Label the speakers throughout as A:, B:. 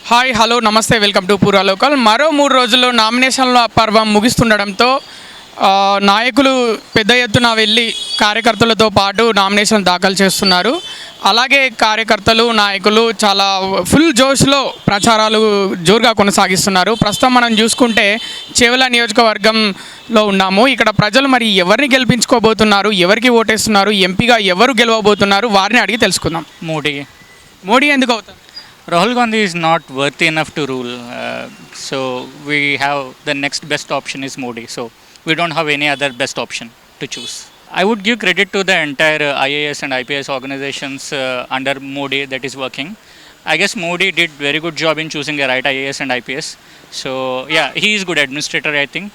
A: Hi hello నమస్తే welcome to పూరా local. మరో 3 రోజుల్లో నామినేషన్ల పర్వం ముగుస్తుండడంతో నాయకులు పెద్ద ఎత్తున వెళ్ళి కార్యకర్తలతో పాటు నామినేషన్ దాఖలు చేస్తున్నారు. అలాగే కార్యకర్తలు నాయకులు చాలా ఫుల్ జోష్లో ప్రచారాలు జోరుగా కొనసాగిస్తున్నారు. ప్రస్తుతం మనం చూసుకుంటే చేవెళ్ళ నియోజకవర్గంలో ఉన్నాము. ఇక్కడ ప్రజలు మరి ఎవరిని గెలిపించుకోబోతున్నారు, ఎవరికి ఓటేస్తున్నారు, ఎంపీగా ఎవరు గెలవబోతున్నారు, వారిని అడిగి తెలుసుకుందాం. మోడీ ఎందుకు అవుతారు?
B: Rahul Gandhi is not worthy enough to rule. So we have the next best option is Modi. So we don't have any other best option to choose. I would give credit to the entire IAS and IPS organizations under Modi that is working. I guess Modi did very good job in choosing the right IAS and IPS. So yeah, he is good administrator, I think.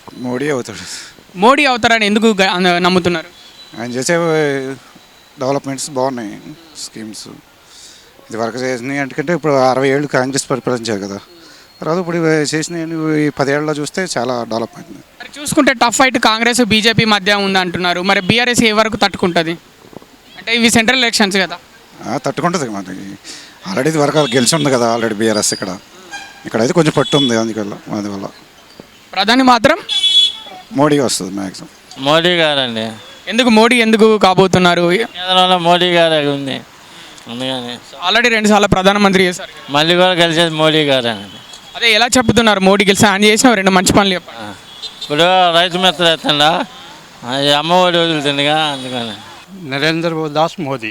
A: Modi అవుతారని ఎందుకు నమ్ముతున్నారు?
C: ఆయన చేసే developments బాగున్నాయి, schemes ఇది వరకు చేసినాయి. ఎందుకంటే ఇప్పుడు 60 ఏళ్ళు కాంగ్రెస్ పరిపాలించారు కదా, తర్వాత ఇప్పుడు చేసిన 10 ఏళ్ళలో చూస్తే చాలా డెవలప్మెంట్.
A: మరి చూసుకుంటే టఫ్ ఫైట్ కాంగ్రెస్ బీజేపీ మధ్య ఉంది అంటున్నారు. మరి బీఆర్ఎస్ ఏ వరకు తట్టుకుంటుంది? అంటే ఇవి సెంట్రల్ ఎలక్షన్స్ కదా.
C: తట్టుకుంటుంది మనకి. ఆల్రెడీ ఇది వరకు గెలిచి ఉంది కదా ఆల్రెడీ బీఆర్ఎస్. ఇక్కడైతే కొంచెం పట్టు ఉంది, అందువల్ల
A: ప్రధాని మాత్రం
C: మోడీ వస్తుంది మ్యాక్సిమం.
D: మోడీ గారండి.
A: మోడీ ఎందుకు కాబోతున్నారు?
D: మోడీ గారే ఉంది అందుకని.
A: ఆల్రెడీ 2 సార్లు ప్రధానమంత్రి చేశారు,
D: మళ్ళీ కూడా కలిసేది మోడీ గారే.
A: అదే ఎలా చెప్తున్నారు మోడీ గెలిచి ఆయన చేసిన 2 మంచి పనులు చెప్పండి.
D: ఇప్పుడు రైతు మిత్ర ఎత్తండా, అమ్మఒడి వదులుతుందిగా అందుకని.
E: नरेंद्र दास मोदी.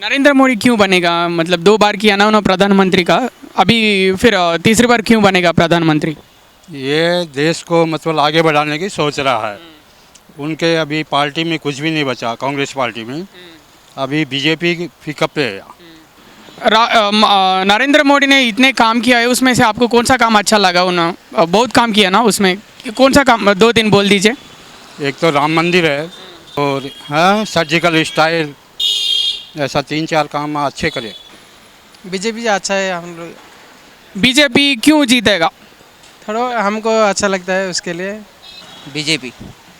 A: नरेंद्र मोदी क्यों बनेगा? मतलब 2 बार किया ना उन्होंने प्रधानमंत्री का, अभी फिर तीसरी बार क्यों बनेगा प्रधानमंत्री?
E: ये देश को मतलब आगे बढ़ाने की सोच रहा है. उनके अभी पार्टी में कुछ भी नहीं बचा, कांग्रेस पार्टी में अभी बीजेपी पिकअप पे है.
A: नरेंद्र मोदी ने इतने काम किया है, उसमें से आपको कौन सा काम अच्छा लगा? उन्होंने बहुत काम किया ना, उसमें कौन सा काम 2-3 बोल दीजिए.
E: एक तो राम मंदिर है और सर्जिकल स्टाइल, ऐसा 3-4 काम अच्छे करे.
F: बीजेपी अच्छा है. हम लोग
A: बीजेपी क्यों जीतेगा?
F: थोड़ा हमको अच्छा लगता है उसके लिए.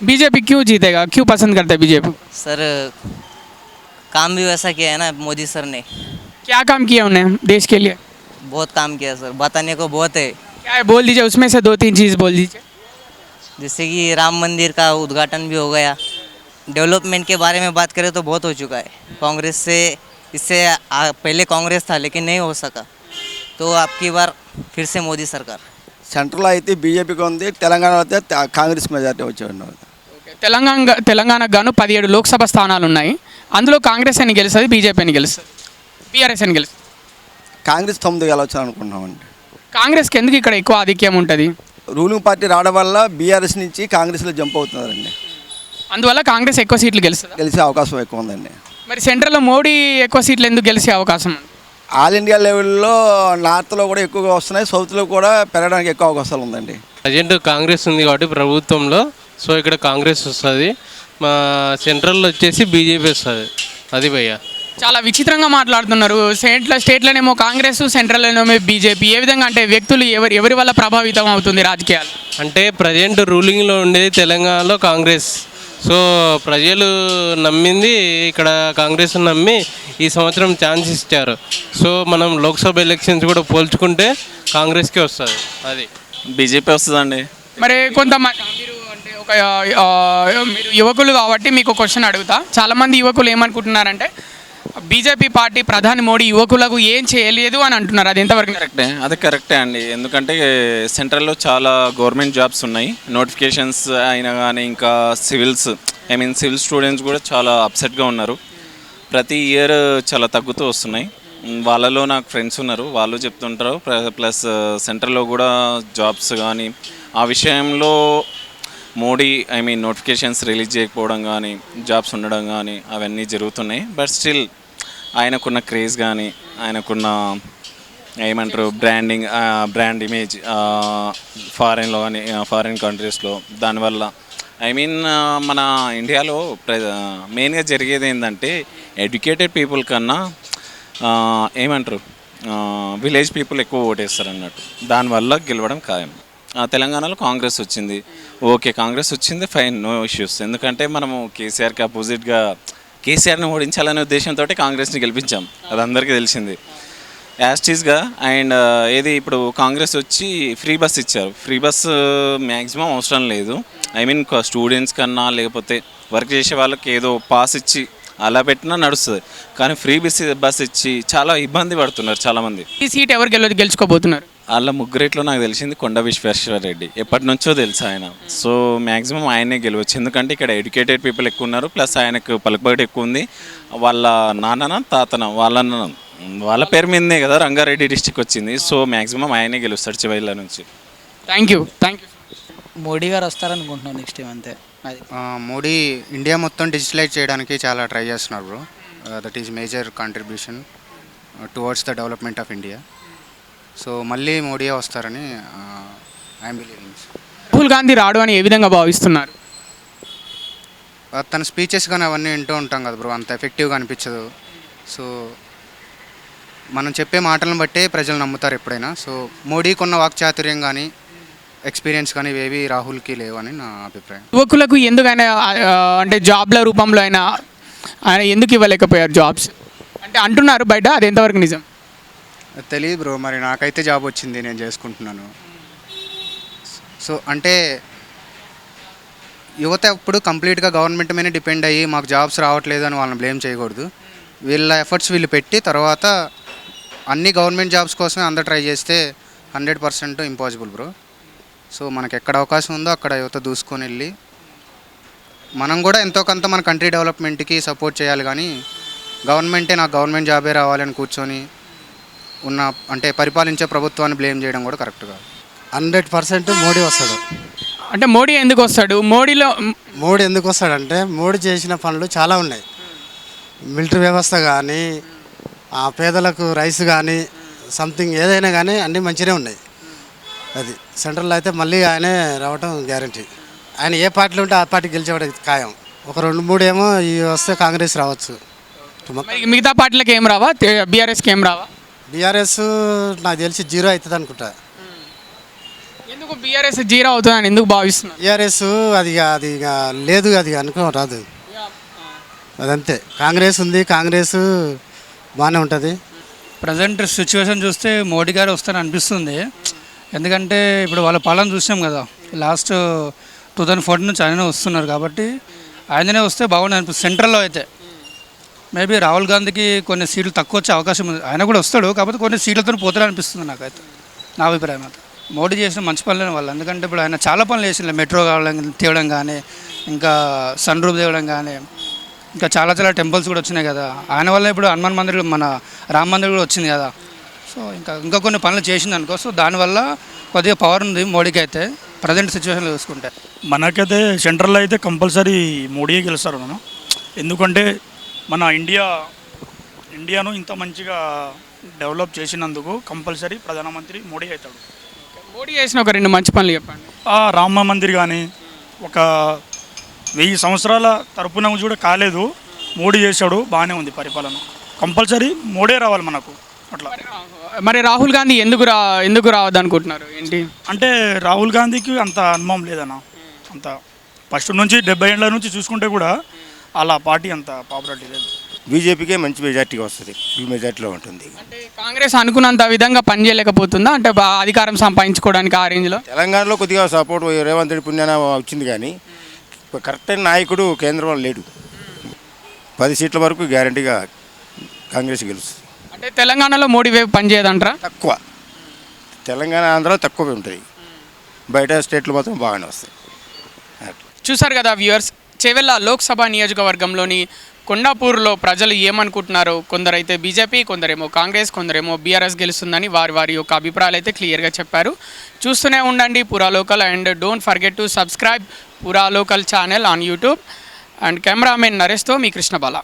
A: बीजेपी क्यों जीतेगा, क्यों पसंद करते हैं बीजेपी?
G: सर काम भी वैसा किया है ना मोदी सर ने.
A: क्या काम किया उन्हें देश के लिए?
G: बहुत काम किया सर, बताने को बहुत है.
A: क्या है बोल दीजिए, उसमें से 2-3 चीज़ बोल दीजिए.
G: जैसे कि राम मंदिर का उद्घाटन भी हो गया. डेवलपमेंट के बारे में बात करें तो बहुत हो चुका है. कांग्रेस से इससे पहले कांग्रेस था लेकिन नहीं हो सका, तो आपकी बार फिर से मोदी सरकार.
H: సెంట్రల్లో అయితే బీజేపీకి ఉంది, తెలంగాణ అయితే కాంగ్రెస్ మెజార్టీ వచ్చేవాడు.
A: తెలంగాణకు గాను 17 లోక్సభ స్థానాలు ఉన్నాయి. అందులో కాంగ్రెస్ అని గెలుస్తుంది, బీజేపీ అని గెలుస్తుంది, బీఆర్ఎస్ అని గెలుస్తుంది.
H: కాంగ్రెస్ 9 గెలవచ్చు అనుకుంటున్నామండి.
A: కాంగ్రెస్కి ఎందుకు ఇక్కడ ఎక్కువ ఆధిక్యం ఉంటుంది?
H: రూలింగ్ పార్టీ రావడం వల్ల బీఆర్ఎస్ నుంచి కాంగ్రెస్లో జంప్ అవుతున్నారండి.
A: అందువల్ల కాంగ్రెస్ ఎక్కువ సీట్లు
H: గెలిచే అవకాశం ఎక్కువ ఉందండి.
A: మరి సెంట్రల్లో మోడీ ఎక్కువ సీట్లు ఎందుకు గెలిచే అవకాశం ఉంది?
H: ఆల్ ఇండియా లెవెల్లో నార్త్లో కూడా ఎక్కువగా వస్తున్నాయి, సౌత్లో కూడా పెరగడానికి ఎక్కువ అవకాశాలు ఉందండి.
D: ప్రజెంట్ కాంగ్రెస్ ఉంది కాబట్టి ప్రభుత్వంలో, సో ఇక్కడ కాంగ్రెస్ వస్తుంది. మా సెంట్రల్లో వచ్చేసి బీజేపీ వస్తుంది. అది భయ్య
A: చాలా విచిత్రంగా మాట్లాడుతున్నారు. స్టేట్లోనేమో కాంగ్రెస్, సెంట్రల్లోనేమో బీజేపీ. ఏ విధంగా అంటే వ్యక్తులు ఎవరి వల్ల ప్రభావితం అవుతుంది రాజకీయాలు?
D: అంటే ప్రజెంట్ రూలింగ్లో ఉండేది తెలంగాణలో కాంగ్రెస్. సో ప్రజలు నమ్మింది ఇక్కడ కాంగ్రెస్ నమ్మి ఈ సంవత్సరం ఛాన్స్ ఇచ్చారు. సో మనం లోక్సభ ఎలక్షన్స్ కూడా పోల్చుకుంటే కాంగ్రెస్కే వస్తుంది. అది
I: బీజేపీ వస్తుందండి.
A: మరి కొంతమంది మీరు యువకులు కాబట్టి మీకు క్వశ్చన్ అడుగుతా. చాలామంది యువకులు ఏమనుకుంటున్నారంటే బీజేపీ పార్టీ ప్రధాని మోడీ యువకులకు ఏం చేయలేదు అని అంటున్నారు. అది ఎంతవరకు
I: కరెక్టే? అది కరెక్టే అండి. ఎందుకంటే సెంట్రల్లో చాలా గవర్నమెంట్ జాబ్స్ ఉన్నాయి, నోటిఫికేషన్స్ అయినా కానీ ఇంకా సివిల్ స్టూడెంట్స్ కూడా చాలా అప్సెట్గా ఉన్నారు. ప్రతి ఇయర్ చాలా తగ్గుతూ వస్తున్నాయి. వాళ్ళలో నాకు ఫ్రెండ్స్ ఉన్నారు, వాళ్ళు చెప్తుంటారు. ప్లస్ సెంట్రల్లో కూడా జాబ్స్ కానీ ఆ విషయంలో మోడీ నోటిఫికేషన్స్ రిలీజ్ చేయకపోవడం కానీ, జాబ్స్ ఉండడం కానీ అవన్నీ జరుగుతున్నాయి. బట్ స్టిల్ ఆయనకున్న క్రేజ్ కానీ, ఆయనకున్న బ్రాండ్ ఇమేజ్ ఫారెన్లో కానీ ఫారిన్ కంట్రీస్లో, దానివల్ల మన ఇండియాలో మెయిన్గా జరిగేది ఏంటంటే ఎడ్యుకేటెడ్ పీపుల్ కన్నా విలేజ్ పీపుల్ ఎక్కువ ఓటేస్తారు అన్నట్టు. దానివల్ల గెలవడం ఖాయం. తెలంగాణలో కాంగ్రెస్ వచ్చింది, ఓకే కాంగ్రెస్ వచ్చింది, ఫైన్, నో ఇష్యూస్. ఎందుకంటే మనము కేసీఆర్కి అపోజిట్గా కేసీఆర్ని ఓడించాలనే ఉద్దేశంతో కాంగ్రెస్ని గెలిపించాం, అది అందరికీ తెలిసింది. యాస్టీస్గా. అండ్ ఏది ఇప్పుడు కాంగ్రెస్ వచ్చి ఫ్రీ బస్ ఇచ్చారు. ఫ్రీ బస్ మ్యాక్సిమం అవసరం లేదు. ఐ మీన్ స్టూడెంట్స్ కన్నా లేకపోతే వర్క్ చేసే వాళ్ళకి ఏదో పాస్ ఇచ్చి అలా పెట్టినా నడుస్తుంది. కానీ ఫ్రీ బస్ ఇచ్చి చాలా ఇబ్బంది పడుతున్నారు చాలామంది.
A: ఈ సీట్ ఎవరు గెలుచుకోబోతున్నారు?
I: వాళ్ళ ముగ్గురిట్లో నాకు తెలిసింది కొండ విశ్వేశ్వర రెడ్డి. ఎప్పటి నుంచో తెలుసు ఆయన. సో మ్యాక్సిమం ఆయనే గెలవచ్చు. ఎందుకంటే ఇక్కడ ఎడ్యుకేటెడ్ పీపుల్ ఎక్కువ ఉన్నారు, ప్లస్ ఆయనకు పలుకుబడి ఎక్కువ ఉంది. వాళ్ళ నాన్న తాతన వాళ్ళ పేరు మీదనే కదా రంగారెడ్డి డిస్టిక్ వచ్చింది. సో మ్యాక్సిమం ఆయనే గెలుస్తాడు చివరిలో నుంచి.
A: Thank you.
J: మోడీ గారు వస్తారనుకుంటున్నాను నెక్స్ట్ టైం, అంతే. అది
K: మోడీ ఇండియా మొత్తం డిజిటలైజ్ చేయడానికి చాలా ట్రై చేస్తున్నారు bro. That is major contribution towards the development of India. So మళ్ళీ మోడీయే వస్తారని ఐఎమ్ బిలీవింగ్.
A: రాహుల్ గాంధీ రాడు అని ఏ విధంగా భావిస్తున్నారు?
K: తన స్పీచెస్ కానీ అవన్నీ వింటూ ఉంటాం కదా బ్రో, అంత ఎఫెక్టివ్గా అనిపించదు. సో మనం చెప్పే మాటలను బట్టే ప్రజలు నమ్ముతారు ఎప్పుడైనా. సో మోడీకి ఉన్న వాక్చాతుర్యం కానీ ఎక్స్పీరియన్స్ కానీ ఇవేవి రాహుల్కి లేవని నా అభిప్రాయం.
A: యువకులకు ఎందుకైనా అంటే జాబ్ల రూపంలో ఆయన ఎందుకు ఇవ్వలేకపోయారు జాబ్స్ అంటే అంటున్నారు బయట, అది ఎంతవరకు నిజం
K: తెలియదు బ్రో. మరి నాకైతే జాబ్ వచ్చింది, నేను చేసుకుంటున్నాను. సో అంటే యువత ఇప్పుడు కంప్లీట్గా గవర్నమెంట్ మీద డిపెండ్ అయ్యి మాకు జాబ్స్ రావట్లేదు అని వాళ్ళని బ్లేమ్ చేయకూడదు. వీళ్ళ ఎఫర్ట్స్ వీళ్ళు పెట్టి తర్వాత అన్ని గవర్నమెంట్ జాబ్స్ కోసమే అందరూ ట్రై చేస్తే 100% ఇంపాసిబుల్ బ్రో. సో మనకు ఎక్కడ అవకాశం ఉందో అక్కడ యువత దూసుకొని వెళ్ళి మనం కూడా ఎంతో కొంత మన కంట్రీ డెవలప్మెంట్కి సపోర్ట్ చేయాలి. కానీ గవర్నమెంటే నాకు గవర్నమెంట్ జాబే రావాలని కూర్చొని ఉన్న అంటే పరిపాలించే ప్రభుత్వాన్ని బ్లేమ్ చేయడం కూడా కరెక్ట్ కాదు.
L: 100% మోడీ వస్తాడు.
A: అంటే మోడీ ఎందుకు వస్తాడు?
L: మోడీ ఎందుకు వస్తాడంటే మోడీ చేసిన పనులు చాలా ఉన్నాయి. మిలిటరీ వ్యవస్థ కానీ, పేదలకు రైస్ కానీ, సంథింగ్ ఏదైనా కానీ అన్నీ మంచిగానే ఉన్నాయి. అది సెంట్రల్లో అయితే మళ్ళీ ఆయనే రావటం గ్యారంటీ. ఆయన ఏ పార్టీలో ఉంటే ఆ పార్టీ గెలిచేవాడు ఖాయం. ఒక 2-3 ఏమో ఈ వస్తే కాంగ్రెస్ రావచ్చు.
A: మిగతా పార్టీలకు ఏం రావా? బీఆర్ఎస్కి ఏం రావా?
L: బీఆర్ఎస్ నాకు తెలిసి 0 అవుతుంది అనుకుంటా.
A: ఎందుకు బీఆర్ఎస్ 0 అవుతుందని ఎందుకు భావిస్తున్నారు?
L: బీఆర్ఎస్ అది లేదు, అది రాదు. అదంతే. కాంగ్రెస్ ఉంది, కాంగ్రెస్ బాగానే ఉంటుంది.
J: ప్రజెంట్ సిచ్యువేషన్ చూస్తే మోడీ గారు వస్తారని అనిపిస్తుంది. ఎందుకంటే ఇప్పుడు వాళ్ళ పాలన చూసాం కదా, లాస్ట్ 2014 నుంచి ఆయననే వస్తున్నారు కాబట్టి ఆయననే వస్తే బాగుంది అనిపిస్తుంది. సెంట్రల్లో అయితే మేబీ రాహుల్ గాంధీకి కొన్ని సీట్లు తక్కువ వచ్చే అవకాశం ఉంది. ఆయన కూడా వస్తాడు, కాకపోతే కొన్ని సీట్లతో పోతాడు అనిపిస్తుంది నాకైతే, నా అభిప్రాయం అయితే. మోడీ చేసిన మంచి పనులేని వాళ్ళు, ఎందుకంటే ఇప్పుడు ఆయన చాలా పనులు చేసిన, మెట్రో తేవడం కానీ, ఇంకా సన్ రూప్ తేవడం కానీ, ఇంకా చాలా టెంపుల్స్ కూడా వచ్చినాయి కదా ఆయన వల్ల. ఇప్పుడు హనుమాన్ మందిర్, మన రామ మందిర్ కూడా వచ్చింది కదా. సో ఇంకా కొన్ని పనులు చేసింది అనుకో. సో దానివల్ల కొద్దిగా పవర్ ఉంది మోడీకి అయితే ప్రజెంట్ సిచ్యువేషన్లో చూసుకుంటే.
M: మనకైతే సెంట్రల్లో అయితే కంపల్సరీ మోడీయే గెలుస్తారు మనం. ఎందుకంటే మన ఇండియాను ఇంత మంచిగా డెవలప్ చేసినందుకు కంపల్సరీ ప్రధానమంత్రి మోడీ అవుతాడు.
A: మోడీ చేసిన ఒక 2 మంచి పనులు చెప్పండి.
M: రామ మందిర్ కానీ ఒక 1000 సంవత్సరాల తరపున కూడా కాలేదు, మోడీ చేశాడు, బాగానే ఉంది పరిపాలన. కంపల్సరీ మోడీ రావాలి మనకు అట్లా.
A: మరి రాహుల్ గాంధీ ఎందుకు రావద్దు అనుకుంటున్నారు ఏంటి?
M: అంటే రాహుల్ గాంధీకి అంత అనుభవం లేదన్న. అంత ఫస్ట్ నుంచి 70 ఏళ్ళ నుంచి చూసుకుంటే కూడా అలా పార్టీ అంత పాపులారిటీ లేదు.
N: బీజేపీకే మంచి మెజార్టీగా వస్తుంది, ఫుల్ మెజార్టీలో ఉంటుంది.
A: అంటే కాంగ్రెస్ అనుకున్నంత విధంగా పనిచేయలేకపోతుందా అంటే అధికారం సంపాదించుకోవడానికి ఆ రేంజ్లో?
N: తెలంగాణలో కొద్దిగా సపోర్ట్ రేవంత్ రెడ్డి పుణ్యాన వచ్చింది, కానీ కరెక్ట్ అయిన నాయకుడు కేంద్రంలో లేడు. 10 సీట్ల వరకు గ్యారంటీగా కాంగ్రెస్ గెలుస్తుంది.
A: అంటే తెలంగాణలో మోడీ వైపు పనిచేయదంటారా?
N: తక్కువ. తెలంగాణ, ఆంధ్ర తక్కువ ఉంటాయి, బయట స్టేట్లు మాత్రం బాగానే వస్తాయి.
A: చూసారు కదా వ్యూవర్స్, చేవెళ్ళ లోక్సభ నియోజకవర్గంలోని కొండాపూర్లో ప్రజలు ఏమనుకుంటున్నారో, కొందరైతే బీజేపీ, కొందరేమో కాంగ్రెస్, కొందరేమో బీఆర్ఎస్ గెలుస్తుందని వారి యొక్క అభిప్రాయాలు అయితే క్లియర్గా చెప్పారు. చూస్తూనే ఉండండి Pura local, and don't forget to subscribe Pura local channel on YouTube. And cameraman నరేష్తో మీ కృష్ణబాల.